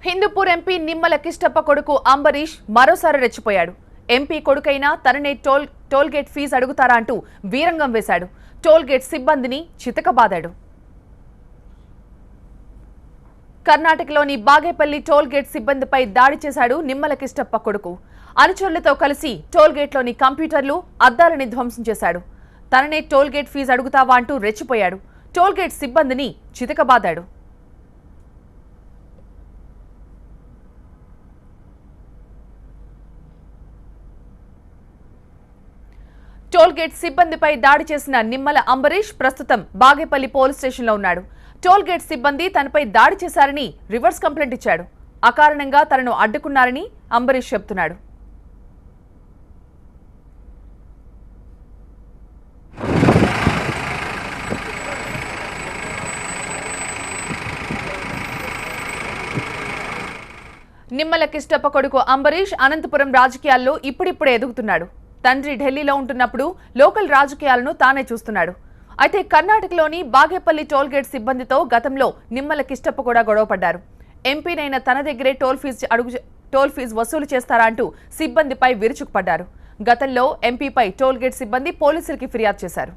Hindupur MP Nimmala Kishtappa కొడుకు అంబరీష్ మరోసారి రెచ్చిపోయాడు. MP కొడుకైనా తననే టోల్ గేట్ ఫీజు అడుగుతారా అంటూ వీరంగం వేశాడు. టోల్ గేట్ సిబ్బందిని చితకబాదాడు. కర్ణాటకలోని బాగేపల్లి టోల్ గేట్ సిబ్బందిపై దాడి చేశాడు నిమ్మల కిష్టప్ప కొడుకు. అనుచరులతో కలిసి టోల్ గేట్లోని కంప్యూటర్లు, అద్దాలని ధ్వంసం చేశాడు. తననే టోల్ గేట్ ఫీజు అడుగుతావా అంటూ రెచ్చిపోయాడు. టోల్ గేట్ సిబ్బందిని చితకబాదాడు. టోల్ గేట్ సిబ్బందిపై దాడి చేసిన నిమ్మల అంబరీష్ ప్రస్తుతం బాగేపల్లి పోలీస్ స్టేషన్లో ఉన్నాడు. టోల్ గేట్ సిబ్బంది తనపై దాడి చేశారని రివర్స్ కంప్లైంట్ ఇచ్చాడు. అకారణంగా తనను అడ్డుకున్నారని అంబరీష్ చెబుతున్నాడు. నిమ్మల కిష్టప్ప కొడుకు అంబరీష్ అనంతపురం రాజకీయాల్లో ఇప్పుడిప్పుడే ఎదుగుతున్నాడు. తండ్రి ఢిల్లీలో ఉంటున్నప్పుడు లోకల్ రాజకీయాలను తానే చూస్తున్నాడు. అయితే కర్ణాటకలోని బాగేపల్లి టోల్ గేట్ సిబ్బందితో గతంలో నిమ్మల కిష్టప్ప కూడా గొడవపడ్డారు. ఎంపీనైన తన దగ్గరే టోల్ ఫీజు వసూలు చేస్తారా అంటూ సిబ్బందిపై విరుచుకుపడ్డారు. గతంలో ఎంపీపై టోల్ గేట్ సిబ్బంది పోలీసులకి ఫిర్యాదు చేశారు.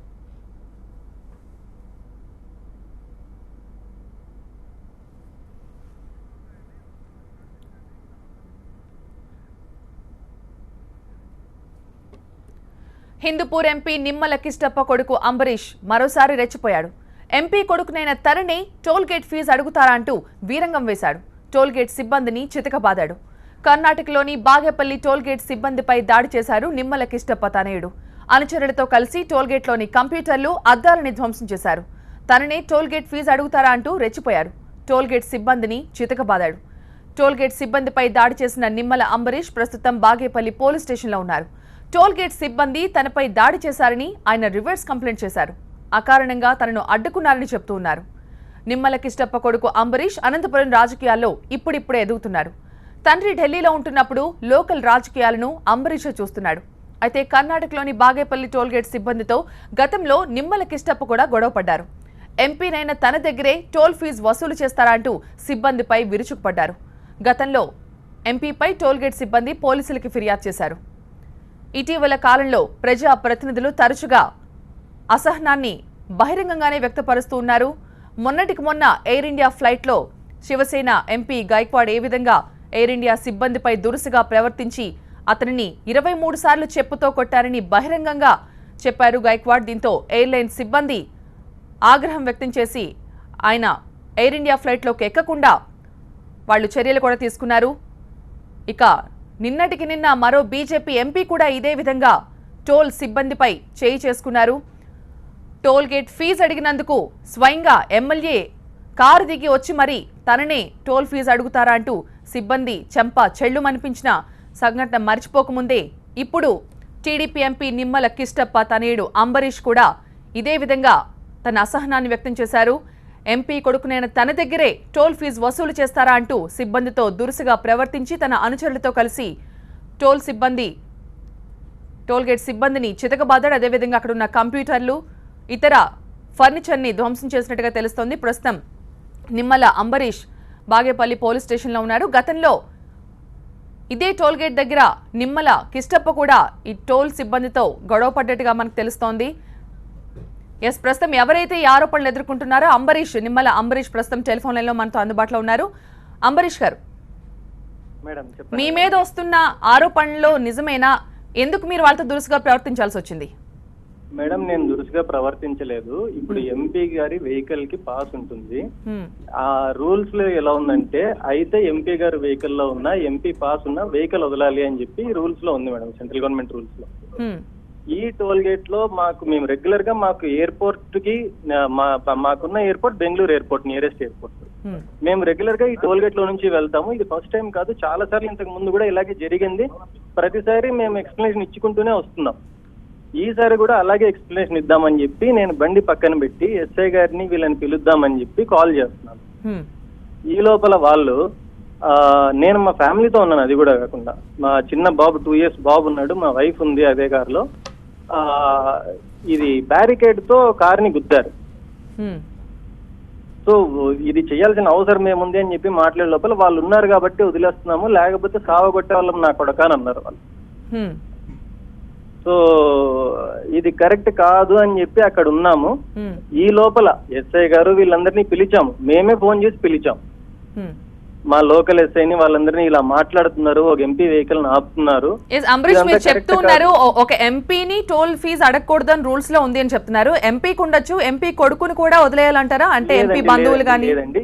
హిందూపూర్ ఎంపీ నిమ్మల కిష్టప్ప కొడుకు అంబరీష్ మరోసారి రెచ్చిపోయాడు. ఎంపీ కొడుకునైన తననే టోల్ గేట్ ఫీజు అడుగుతారా అంటూ వీరంగం వేశాడు. టోల్ గేట్ సిబ్బందిని చితకబాదాడు. కర్ణాటకలోని బాగేపల్లి టోల్ గేట్ సిబ్బందిపై దాడి చేశారు నిమ్మల కిష్టప్ప తనయుడు. అనుచరులతో కలిసి టోల్ గేట్లోని కంప్యూటర్లు, అద్దాలని ధ్వంసం చేశారు. తననే టోల్ గేట్ ఫీజు అడుగుతారా అంటూ రెచ్చిపోయారు. టోల్ గేట్ సిబ్బందిని చితకబాదాడు. టోల్ గేట్ సిబ్బందిపై దాడి చేసిన నిమ్మల అంబరీష్ ప్రస్తుతం బాగేపల్లి పోలీస్ స్టేషన్లో ఉన్నారు. టోల్ గేట్ సిబ్బంది తనపై దాడి చేశారని ఆయన రివర్స్ కంప్లైంట్ చేశారు. అకారణంగా తనను అడ్డుకున్నారని చెప్తూ ఉన్నారు. నిమ్మల కిష్టప్ప కొడుకు అంబరీష్ అనంతపురం రాజకీయాల్లో ఇప్పుడిప్పుడే ఎదుగుతున్నారు. తండ్రి ఢిల్లీలో ఉంటున్నప్పుడు లోకల్ రాజకీయాలను అంబరీష్ చూస్తున్నాడు. అయితే కర్ణాటకలోని బాగేపల్లి టోల్ గేట్ సిబ్బందితో గతంలో నిమ్మల కిష్టప్ప కూడా గొడవపడ్డారు. ఎంపీనైన తన దగ్గరే టోల్ ఫీజు వసూలు చేస్తారా అంటూ సిబ్బందిపై విరుచుకుపడ్డారు. గతంలో ఎంపీపై టోల్ గేట్ సిబ్బంది పోలీసులకి ఫిర్యాదు చేశారు. ఇటీవల కాలంలో ప్రజా ప్రతినిధులు తరచుగా అసహనాన్ని బహిరంగంగానే వ్యక్తపరుస్తూ ఉన్నారు. మొన్నటికి మొన్న ఎయిర్ ఇండియా ఫ్లైట్లో శివసేన ఎంపీ గైక్వాడ్ ఏ విధంగా ఎయిర్ ఇండియా సిబ్బందిపై దురుసుగా ప్రవర్తించి అతనిని 23 సార్లు చెప్పుతో కొట్టారని బహిరంగంగా చెప్పారు గైక్వాడ్. దీంతో ఎయిర్లైన్ సిబ్బంది ఆగ్రహం వ్యక్తం చేసి ఆయన ఎయిర్ ఇండియా ఫ్లైట్లోకి ఎక్కకుండా వాళ్ళు చర్యలు కూడా తీసుకున్నారు. ఇక నిన్నటికి నిన్న మరో బీజేపీ ఎంపీ కూడా ఇదే విధంగా టోల్ సిబ్బందిపై చేయి చేసుకున్నారు. టోల్ గేట్ ఫీజు అడిగినందుకు స్వయంగా ఎమ్మెల్యే కారు దిగి వచ్చి మరీ తననే టోల్ ఫీజు అడుగుతారా అంటూ సిబ్బంది చెంప చెళ్లుమనిపించిన సంఘటన మర్చిపోకముందే ఇప్పుడు టీడీపీ ఎంపీ నిమ్మల కిష్టప్ప తనయుడు అంబరీష్ కూడా ఇదే విధంగా తన అసహనాన్ని వ్యక్తం చేశారు. ఎంపీ కొడుకునైన తన దగ్గరే టోల్ ఫీజు వసూలు చేస్తారా అంటూ సిబ్బందితో దురుసుగా ప్రవర్తించి తన అనుచరులతో కలిసి టోల్ గేట్ సిబ్బందిని చితకబాదాడు. అదేవిధంగా అక్కడ ఉన్న కంప్యూటర్లు, ఇతర ఫర్నిచర్ని ధ్వంసం చేసినట్టుగా తెలుస్తోంది. ప్రస్తుతం నిమ్మల అంబరీష్ బాగేపల్లి పోలీస్ స్టేషన్లో ఉన్నారు. గతంలో ఇదే టోల్ గేట్ దగ్గర నిమ్మల కిష్టప్ప కూడా ఈ టోల్ సిబ్బందితో గొడవ పడ్డట్టుగా మనకు తెలుస్తోంది. ప్రస్తుతం ఎవరైతే ఈ ఆరోపణలు ఎదుర్కొంటున్నారో నిమ్మల అంబరీష్ ప్రస్తుతం టెలిఫోన్ లైన్లో మనతో అందుబాటులో ఉన్నారు. అంబరీష్ గారు, మీ మీద వస్తున్న ఆరోపణలో నిజమేనా? ఎందుకు మీరు వాళ్ళతో దురుసుగా ప్రవర్తించాల్సి వచ్చింది? మేడం, నేను దురుసుగా ప్రవర్తించలేదు. ఇప్పుడు ఎంపీ గారి వెహికల్ కి పాస్ ఉంటుంది. ఆ రూల్స్ లో ఎలా ఉందంటే, అయితే ఎంపీ గారి వెహికల్ లో ఉన్న ఎంపీ పాస్ ఉన్న వెహికల్ వదలాలి అని చెప్పి రూల్స్ లో ఉంది మేడం, సెంట్రల్ గవర్నమెంట్ రూల్స్ లో. ఈ టోల్ గేట్ లో మేము రెగ్యులర్ గా మాకు ఎయిర్పోర్ట్ కి మాకున్న airport Bengaluru airport, nearest airport. మేము రెగ్యులర్ గా ఈ టోల్ గేట్ లో నుంచి వెళ్తాము. ఇది ఫస్ట్ టైం కాదు, చాలా సార్లు ఇంతకు ముందు కూడా ఇలాగే జరిగింది. ప్రతిసారి మేము ఎక్స్ప్లెనేషన్ ఇచ్చుకుంటూనే వస్తున్నాం. ఈసారి కూడా అలాగే ఎక్స్ప్లెనేషన్ ఇద్దామని చెప్పి నేను బండి పక్కన పెట్టి ఎస్ఐ గారిని వీళ్ళని పిలుద్దామని చెప్పి కాల్ చేస్తున్నాను. ఈ లోపల వాళ్ళు నేను మా ఫ్యామిలీతో ఉన్నాను. అది కూడా కాకుండా మా చిన్న బాబు 2 years బాబు ఉన్నాడు, మా వైఫ్ ఉంది అదే కారులో. ఇది బ్యారికేడ్ తో కారుని గుద్దారు. సో సో ఇది చేయాల్సిన అవసరం ఏముంది అని చెప్పి మాట్లాడే లోపల వాళ్ళు ఉన్నారు కాబట్టి వదిలేస్తున్నాము, లేకపోతే సావగొట్టే వాళ్ళం నా కొడక అని అన్నారు వాళ్ళు. సో ఇది కరెక్ట్ కాదు అని చెప్పి అక్కడ ఉన్నాము. ఈ లోపల ఎస్ఐ గారు వీళ్ళందరినీ పిలిచాము, మేమే ఫోన్ చేసి పిలిచాం. మా లోకల్ ఎస్ఐని వాళ్ళందరినీ ఇలా మాట్లాడుతున్నారు, ఒక ఎంపీ వెహికల్ ఆపుతున్నారు. అంబరీష్ మీరు చెప్తున్నారు ఒక ఎంపీని టోల్ ఫీజు అడగకూడదు అని రూల్స్ లో ఉంది అని చెప్తున్నారు. ఎంపీకి ఉండొచ్చు, ఎంపీ కొడుకుని కూడా వదిలేయాలంటారా? అంటే ఎంపీ బంధువులు కానీ? లేదండి,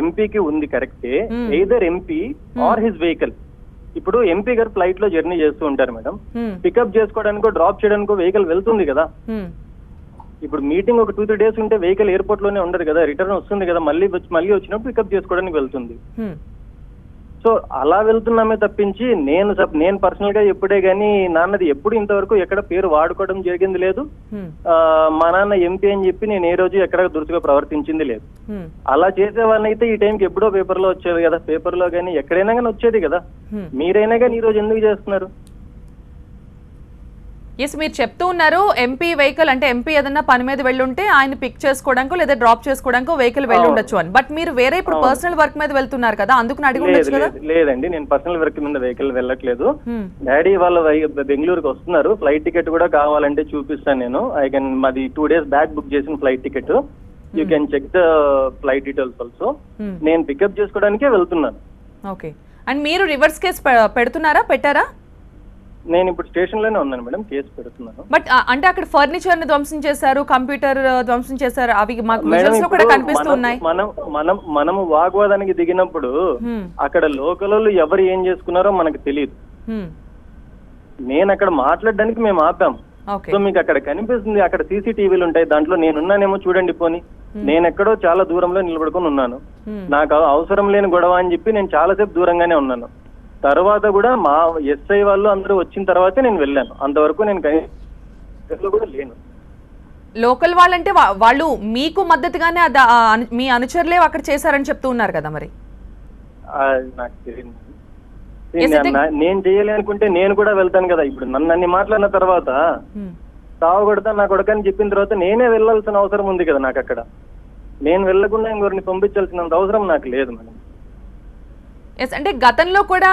ఎంపీకి ఉంది కరెక్టే, either MP or his vehicle. ఇప్పుడు ఎంపీ గారు ఫ్లైట్ లో జర్నీ చేస్తూ ఉంటారు మేడం, పికప్ చేసుకోవడానికో డ్రాప్ చేయడానికో వెహికల్ వెళ్తుంది కదా. ఇప్పుడు మీటింగ్ ఒక 2-3 days ఉంటే వెహికల్ ఎయిర్పోర్ట్ లోనే ఉండదు కదా, రిటర్న్ వస్తుంది కదా, మళ్ళీ వచ్చినప్పుడు పికప్ చేసుకోవడానికి వెళ్తుంది. సో అలా వెళ్తున్నామే తప్పించి నేను పర్సనల్ గా ఎప్పుడే గానీ నాన్నది ఎప్పుడు ఇంతవరకు ఎక్కడ పేరు వాడుకోవడం జరిగింది లేదు. మా నాన్న ఎంపీ అని చెప్పి నేను ఏ రోజు ఎక్కడ దురుసుగా ప్రవర్తించింది లేదు. అలా చేసే వాళ్ళని అయితే ఈ టైంకి ఎప్పుడో పేపర్ లో వచ్చేది కదా, పేపర్ లో కానీ ఎక్కడైనా కానీ వచ్చేది కదా. మీరైనా కానీ ఈ రోజు ఎందుకు చేస్తున్నారు? ఎస్, మీరు చెప్తూ ఉన్నారు ఎంపీ వెహికల్ అంటే ఎంపీ ఏదన్నా పని మీద వెళ్ళుంటే ఆయన పిక్ చేసుకోవడానికో లేదా డ్రాప్ చేసుకోవడానికో వెహికల్ వెళ్ళుండొచ్చు అని. బట్ మీరు వేరే ఇప్పుడు పర్సనల్ వర్క్ మీద వెళ్తున్నారు కదా, అందుకు అడిగి ఉండొచ్చు కదా? లేదండి, నేను పర్సనల్ వర్క్ మీద వెహికల్ వెళ్ళట్లేదు. డాడీ వాళ్ళ బెంగళూరుకి వస్తున్నారు, ఫ్లైట్ టికెట్ కూడా కావాలంటే చూపిస్తాను నేను. మాది 2 days బ్యాక్ బుక్ చేసిన flight ticket, you can check the flight details also. నేను పికప్ చేసుకోవడానికే వెళ్తున్నాను. ఓకే, అండ్ మీరు రివర్స్ కేసు పెట్టారా? నేను ఇప్పుడు స్టేషన్ లోనే ఉన్నాను మేడం, కేసు పెడుతున్నాను. బట్ అంటే అక్కడ ఫర్నిచర్ ని ధ్వంసం చేశారు, కంప్యూటర్ ధ్వంసం చేశారు, అవి మాకు విజువల్స్ లో కూడా కనిపిస్తూ ఉన్నాయి. మనము వాగ్వాదానికి దిగినప్పుడు అక్కడ లోకల్ ఎవరు ఏం చేసుకున్నారో మనకు తెలియదు. నేను అక్కడ మాట్లాడడానికి మేము ఆపాం. సో మీకు అక్కడ కనిపిస్తుంది, అక్కడ సీసీటీవీలు ఉంటాయి, దాంట్లో నేనున్నానేమో చూడండి పోని. నేను ఎక్కడో చాలా దూరంలో నిలబడుకొని ఉన్నాను, నాకు అవసరం లేని గొడవ అని చెప్పి నేను చాలాసేపు దూరంగానే ఉన్నాను. తర్వాత కూడా మా ఎస్ఐ వాళ్ళు అందరూ వచ్చిన తర్వాతే నేను వెళ్ళాను, అంతవరకు నేను కూడా లేను. లోకల్ వాళ్ళంటే వాళ్ళు మీకు మద్దతుగానే మీ అనుచరులే అక్కడ చేశారని చెప్తూ ఉన్నారు కదా, మరి నాకు తెలియదు. నేను చేయాలి అనుకుంటే నేను కూడా వెళ్తాను కదా. ఇప్పుడు నన్ను మాట్లాడిన తర్వాత తావగొడతా నా కొడకని చెప్పిన తర్వాత నేనే వెళ్ళాల్సిన అవసరం ఉంది కదా నాకు. అక్కడ నేను వెళ్లకుండా ఇంకొకరిని పంపించాల్సినంత అవసరం నాకు లేదు మేడం. అంటే గతంలో కూడా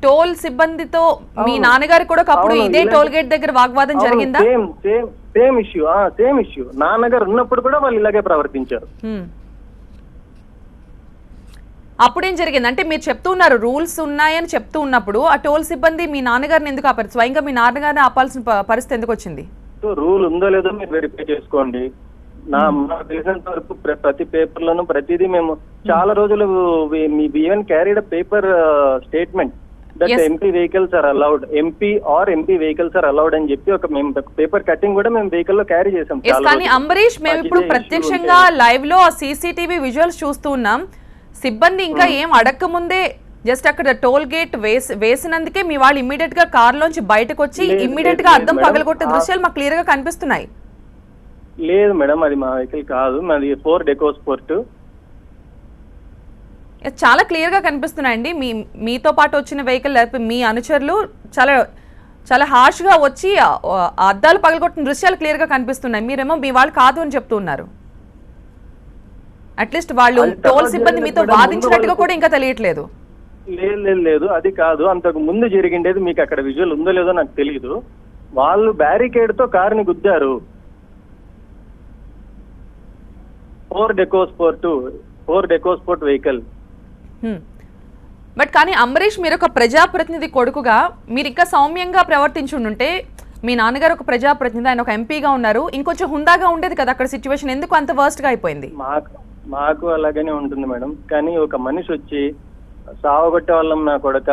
టోల్ సిబ్బందితో మీ నాన్నగారు కూడా అప్పుడు ఇదే టోల్ గేట్ దగ్గర వాగ్వాదం జరిగిందా? సేమ్ ఇష్యూ నాన్నగారు ఉన్నప్పుడు కూడా వాళ్ళు ఇలాగే ప్రవర్తించారు. అప్పుడేం జరిగింది అంటే మీరు చెప్తూ ఉన్నారు రూల్స్ ఉన్నాయని చెప్తూ ఉన్నప్పుడు ఆ టోల్ సిబ్బంది మీ నాన్నగారిని ఎందుకు ఆపారు? స్వయంగా మీ నాన్నగారిని ఆపాల్సిన పరిస్థితి ఎందుకు వచ్చింది? రూల్ ఉందో లేదో మీరు వెరిఫై చేసుకోండి. నాకు తెలిసినంత వరకు ప్రతి పేపర్ లోను ప్రతిదీ మేము చాలా రోజులు even carried paper statement that MP vehicles are allowed, MP vehicles are allowed అని చెప్పి ఒక మేము పేపర్ కటింగ్ కూడా మేము వెహికల్ లో క్యారీ చేసాం. కానీ అంబరీష్, మేము ఇప్పుడు ప్రత్యక్షంగా లైవ్ లో ఆ సీసీటీవీ విజువల్స్ చూస్తూ ఉన్నాం. సిబ్బంది ఇంకా ఏం అడక్క ముందే జస్ట్ అక్కడ టోల్ గేట్ వేసినందుకే మీ వాళ్ళు ఇమ్మీడియట్ గా కార్ లోంచి బయటకు వచ్చి ఇమ్మీడియట్ గా అద్దం పగలగొట్టే దృశ్యాలు మాకు క్లియర్ గా కనిపిస్తున్నాయి. లేదు మేడం, అది మా వెహికల్ కాదు, మాది 4 డెకోస్పోర్ట్. చాలా క్లియర్ గా కనిపిస్తున్నాయండి. మీతో పాటు వచ్చిన వెహికల్ మీ అనుచరులు చాలా చాలా హార్ష్ గా వచ్చి అద్దాలు పగలగొట్టిన దృశ్యాలు క్లియర్ గా కనిపిస్తున్నాయి. మీరేమో మీ వాళ్ళు కాదు అని చెప్తూ ఉన్నారు. అట్లీస్ట్ వాళ్ళు టోల్ సిబ్బంది మీతో వాదించినట్టుగా కూడా ఇంకా తెలియట్లేదు. లేదు, అది కాదు. అంతకు ముందు జరిగిండేది మీకు అక్కడ విజువల్ ఉందో లేదో నాకు తెలియదు. వాళ్ళు బ్యారికేడ్ తో కారుని గుద్దారు. 4 డెకోస్పోర్ట్ వెహికల్. బట్ కానీ అంబరీష్, మీరు ఒక ప్రజాప్రతినిధి కొడుకుగా మీరు ఇంకా సౌమ్యంగా ప్రవర్తించుంటే, మీ నాన్నగారు ఒక ప్రజాప్రతినిధి, ఆయన ఒక ఎంపీగా ఉన్నారు, ఇంకొంచెం హుందాగా ఉండేది కదా అక్కడ సిచ్యువేషన్. ఎందుకు అంత వర్స్ట్ గా అయిపోయింది? మాకు అలాగనే ఉంటుంది మేడం. కానీ ఒక మనిషి వచ్చి సావగొట్టే వాళ్ళం నా కొడక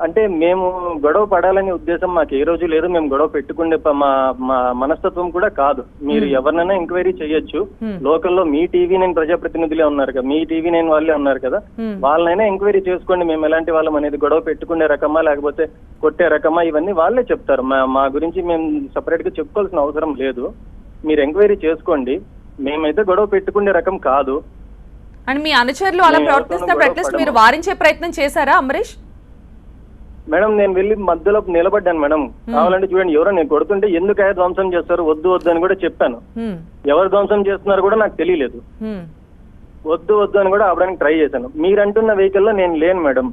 అంటే మేము గొడవ పడాలనే ఉద్దేశం మాకు ఏ రోజు లేదు. మేము గొడవ పెట్టుకునే మా మనస్తత్వం కూడా కాదు. మీరు ఎవరినైనా ఎంక్వైరీ చేయొచ్చు. లోకల్లో మీ టీవీ9 ప్రజాప్రతినిధులే ఉన్నారు కదా, మీ టీవీ9 వాళ్ళే ఉన్నారు కదా, వాళ్ళనైనా ఎంక్వైరీ చేసుకోండి. మేము ఎలాంటి వాళ్ళం అనేది, గొడవ పెట్టుకునే రకమా లేకపోతే కొట్టే రకమా, ఇవన్నీ వాళ్ళే చెప్తారు. మా గురించి మేము సపరేట్ గా చెప్పుకోవాల్సిన అవసరం లేదు. మీరు ఎంక్వైరీ చేసుకోండి. మేమైతే గొడవ పెట్టుకునే రకం కాదు. అండ్ మీ అనుచరులు అలా ప్రవర్తిస్తున్నప్పుడు అట్లీస్ట్ మీరు వారించే ప్రయత్నం చేశారా అంబరీష్? మేడం, నేను వెళ్ళి మధ్యలో నిలబడ్డాను మేడం. కావాలంటే చూడండి, ఎవరో నేను కొడుతుంటే ఎందుకు ధ్వంసం చేస్తారు, వద్దు అని కూడా చెప్పాను. ఎవరు ధ్వంసం చేస్తున్నారు కూడా నాకు తెలియలేదు. వద్దు వద్దు అని కూడా ఆపడానికి ట్రై చేశాను. మీరు అంటున్న వెహికల్లో నేను లేను మేడం.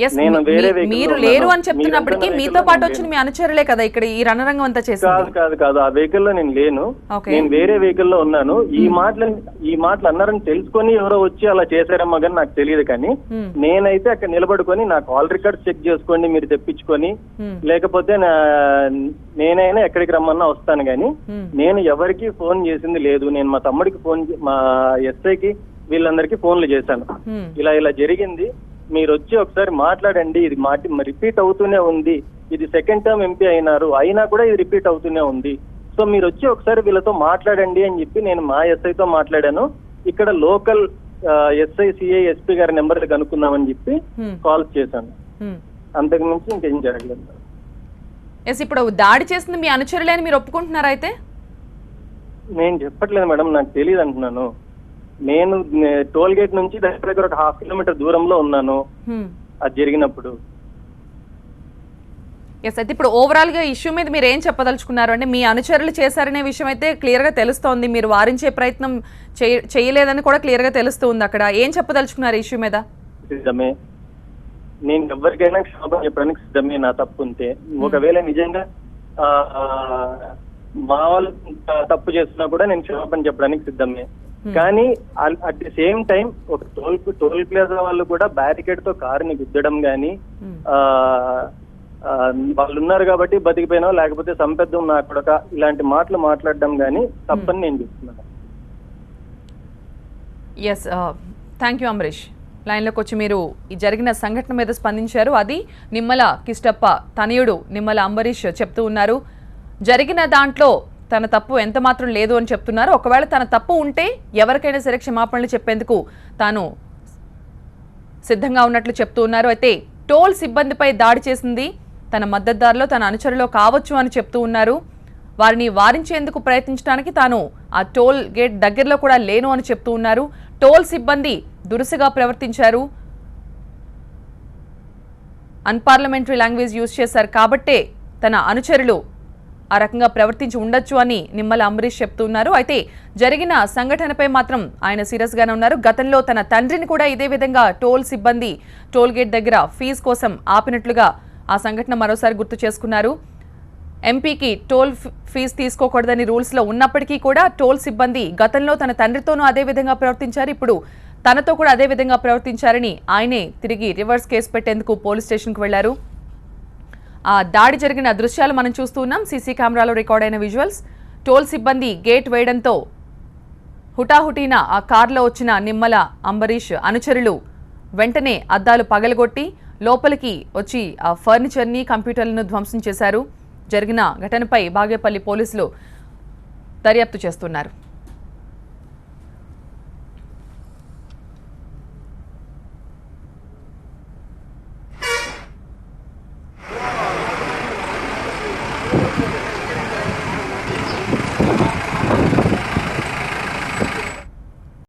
Yes, నేను వేరే vehicle మీరు లో లేరు ఉన్నాను. అని చెప్తున్నప్పటికీ మీరు మీతో అంటున్న పాటు vehicle వచ్చిన మీ అనుచరులే కదా ఇక్కడ ఈ రణరంగం అంతా కాదు చేసింది. కాదు కాదు ఆ వెహికల్ లో నేను లేను. Okay. నేను వేరే వెహికల్ లో ఉన్నాను. ఈ మాటలు అన్నారని తెలుసుకొని ఎవరో వచ్చి అలా చేశారమ్మా కానీ నాకు తెలియదు. కానీ నేనైతే అక్కడ నిలబడుకొని నా కాల్ రికార్డ్ చెక్ చేసుకోండి మీరు తెప్పించుకొని, లేకపోతే నేనైనా ఎక్కడికి రమ్మన్నా వస్తాను. కానీ నేను ఎవరికి ఫోన్ చేసింది లేదు. నేను మా తమ్ముడికి మా ఎస్ఐకి వీళ్ళందరికీ ఫోన్లు చేశాను. ఇలా జరిగింది, మీరు వచ్చి ఒకసారి మాట్లాడండి, ఇది రిపీట్ అవుతూనే ఉంది, ఇది సెకండ్ టర్మ్ ఎంపీ అయినా కూడా ఇది రిపీట్ అవుతూనే ఉంది, సో మీరు వచ్చి ఒకసారి వీళ్ళతో మాట్లాడండి అని చెప్పి నేను మా ఎస్ఐతో మాట్లాడాను. ఇక్కడ లోకల్ ఎస్ఐ సిఐ ఎస్పీ గారి నెంబర్ కనుక్కుందామని చెప్పి కాల్ చేశాను. అంతకు మించి ఇంకేం జరగలేదు. ఎస్, ఇప్పుడు దాడి చేసింది మీ అనుచరులే అని మీరు ఒప్పుకుంటున్నారా? అయితే నేను చెప్పట్లేదు మేడం, నాకు తెలియదు అంటున్నాను. నేను టోల్ గేట్ నుంచి దగ్గర ఒక 1/2 కిలోమీటర్ దూరంలో ఉన్నాను అది జరిగినప్పుడు. ఎస్, అయితే ఇప్పుడు ఓవరాల్ గా ఇష్యూ మీద మీరు ఏం చెప్పదలుచుకున్నారు? అంటే మీ అనుచరులు చేశారనే విషయం అయితే క్లియర్ గా తెలుస్తోంది, మీరు వారించే ప్రయత్నం చేయలేదని కూడా క్లియర్ గా తెలుస్తుంది. అక్కడ ఏం చెప్పదలుచుకున్నారు ఇష్యూ మీద? సిద్ధమే, నేను ఎవరికైనా క్షమాపణ చెప్పడానికి సిద్ధమే నా తప్పు ఉంటే. ఒకవేళ నిజంగా మా వాళ్ళు తప్పు చేస్తున్నా కూడా నేను క్షమాపణ చెప్పడానికి సిద్ధమే. కానీ అట్ ది సేమ్ టైం ఒక టోల్ ప్లాజా వాళ్ళు కూడా బ్యారికేడ్ తో కారుని గుద్దడం గానీ, వాళ్ళు ఉన్నారు కాబట్టి బతికిపోయినా లేకపోతే సంపెద్దం నా కొడక ఇలాంటి మాటలు మాట్లాడడం గానీ తప్పని నేను చెప్తున్నాను. Yes, thank you Ambarish. లైన్లోకి వచ్చి మీరు ఈ జరిగిన సంఘటన మీద స్పందించారు. అది నిమ్మల కిష్టప్ప తనయుడు నిమ్మల అంబరీష్ చెప్తూ ఉన్నారు. జరిగిన దాంట్లో తన తప్పు ఎంత మాత్రం లేదు అని చెప్తున్నారు. ఒకవేళ తన తప్పు ఉంటే ఎవరికైనా సరే క్షమాపణలు చెప్పేందుకు తాను సిద్ధంగా ఉన్నట్లు చెప్తూ ఉన్నారు. అయితే టోల్ సిబ్బందిపై దాడి చేసింది తన మద్దతుదారులో తన అనుచరులో కావచ్చు అని చెప్తూ ఉన్నారు. వారిని వారించేందుకు ప్రయత్నించడానికి తాను ఆ టోల్ గేట్ దగ్గరలో కూడా లేను అని చెప్తూ ఉన్నారు. టోల్ సిబ్బంది దురుసుగా ప్రవర్తించారు, అన్పార్లమెంటరీ లాంగ్వేజ్ యూజ్ చేశారు కాబట్టే తన అనుచరులు ఆ రకంగా ప్రవర్తించి ఉండొచ్చు అని నిమ్మల అంబరీష్ చెప్తున్నారు. అయితే జరిగిన సంఘటనపై మాత్రం ఆయన సీరియస్ గానే ఉన్నారు. గతంలో తన తండ్రిని కూడా ఇదే విధంగా టోల్ సిబ్బంది టోల్ గేట్ దగ్గర ఫీజు కోసం ఆపినట్లుగా ఆ సంఘటన మరోసారి గుర్తు చేసుకున్నారు. ఎంపీకి టోల్ ఫీజు తీసుకోకూడదని రూల్స్ లో ఉన్నప్పటికీ కూడా టోల్ సిబ్బంది గతంలో తన తండ్రితోనూ అదే విధంగా ప్రవర్తించారు, ఇప్పుడు తనతో కూడా అదే విధంగా ప్రవర్తించారని ఆయనే తిరిగి రివర్స్ కేసు పెట్టేందుకు పోలీస్ స్టేషన్కు వెళ్లారు. ఆ దాడి జరిగిన దృశ్యాలు మనం చూస్తూ ఉన్నాం. సీసీ కెమెరాలో రికార్డ్ అయిన విజువల్స్. టోల్ సిబ్బంది గేట్ వేయడంతో హుటాహుటీన ఆ కార్లో వచ్చిన నిమ్మల అంబరీష్ అనుచరులు వెంటనే అద్దాలు పగలగొట్టి లోపలికి వచ్చి ఆ ఫర్నిచర్ని కంప్యూటర్లను ధ్వంసం చేశారు. జరిగిన ఘటనపై బాగేపల్లి పోలీసులు దర్యాప్తు చేస్తున్నారు.